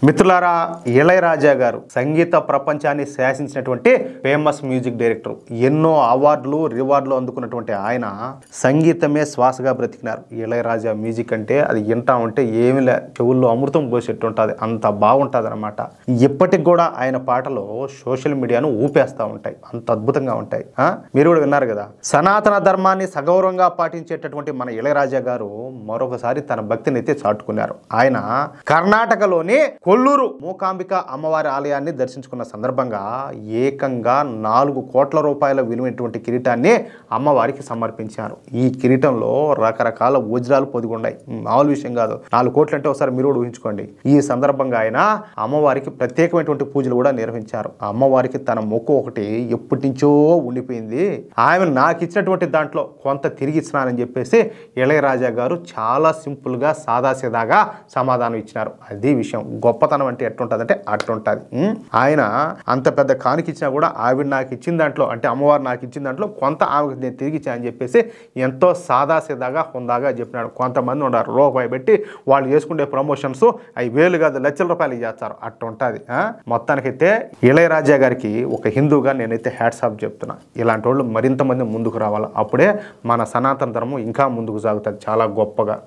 మిత్రులారా, ఇళయరాజా గారు సంగీత ప్రపంచాన్ని శాసించినటువంటి ఫేమస్ మ్యూజిక్ డైరెక్టర్. ఎన్నో అవార్డులు రివార్డులు అందుకున్నటువంటి ఆయన సంగీతమే శ్వాసగా బ్రతికినారు. ఇళయరాజా మ్యూజిక్ అంటే అది వింటా ఉంటే ఏమి లే, చెవుల్లో అమృతం పోసేట్టు ఉంటుంది, అంత బాగుంటుంది అనమాట. ఇప్పటికి కూడా ఆయన పాటలు సోషల్ మీడియాను ఊపేస్తూ ఉంటాయి, అంత అద్భుతంగా ఉంటాయి. మీరు కూడా విన్నారు కదా. సనాతన ధర్మాన్ని సగౌరవంగా పాటించేటటువంటి మన ఇళయరాజా గారు మరొకసారి తన భక్తిని అయితే చాటుకున్నారు. ఆయన కర్ణాటకలోని కొల్లూరు మూకాంబిక అమ్మవారి ఆలయాన్ని దర్శించుకున్న సందర్భంగా ఏకంగా 4 కోట్ల రూపాయల విలువైనటువంటి కిరీటాన్ని అమ్మవారికి సమర్పించారు. ఈ కిరీటంలో రకరకాల వజ్రాలు పొదిగున్నాయి, మామూలు విషయం కాదు. 4 కోట్లు అంటే ఒకసారి మీరు కూడా ఊహించుకోండి. ఈ సందర్భంగా ఆయన అమ్మవారికి ప్రత్యేకమైనటువంటి పూజలు కూడా నిర్వహించారు. అమ్మవారికి తన మొక్కు ఒకటి ఎప్పటి నుంచో ఉండిపోయింది, ఆమె నాకు ఇచ్చినటువంటి దాంట్లో కొంత తిరిగి ఇచ్చినానని చెప్పేసి ఇళయరాజా గారు చాలా సింపుల్గా సాదాసీదాగా సమాధానం ఇచ్చినారు. అది విషయం. గొప్పతనం అంటే ఎట్లుంటుంది అంటే అట్లుంటుంది. ఆయన అంత పెద్ద కానుక ఇచ్చినా కూడా ఆవిడ నాకు ఇచ్చిన దాంట్లో, అంటే అమ్మవారు నాకు ఇచ్చిన దాంట్లో కొంత ఆమెకు నేను తిరిగి ఇచ్చానని చెప్పేసి ఎంతో సాదాసీదాగా హుందాగా చెప్పినాడు. కొంతమంది ఉన్నారు రూపాయి పెట్టి వాళ్ళు చేసుకునే ప్రమోషన్స్ అవి వేలు కాదు లక్షల రూపాయలు చేస్తారు, అట్లుంటుంది. మొత్తానికైతే ఇళయరాజా గారికి ఒక హిందూగా నేనైతే హ్యాట్స్ ఆఫ్ చెప్తున్నా. ఇలాంటి వాళ్ళు మరింత మంది ముందుకు రావాలి, అప్పుడే మన సనాతన ధర్మం ఇంకా ముందుకు సాగుతుంది చాలా గొప్పగా.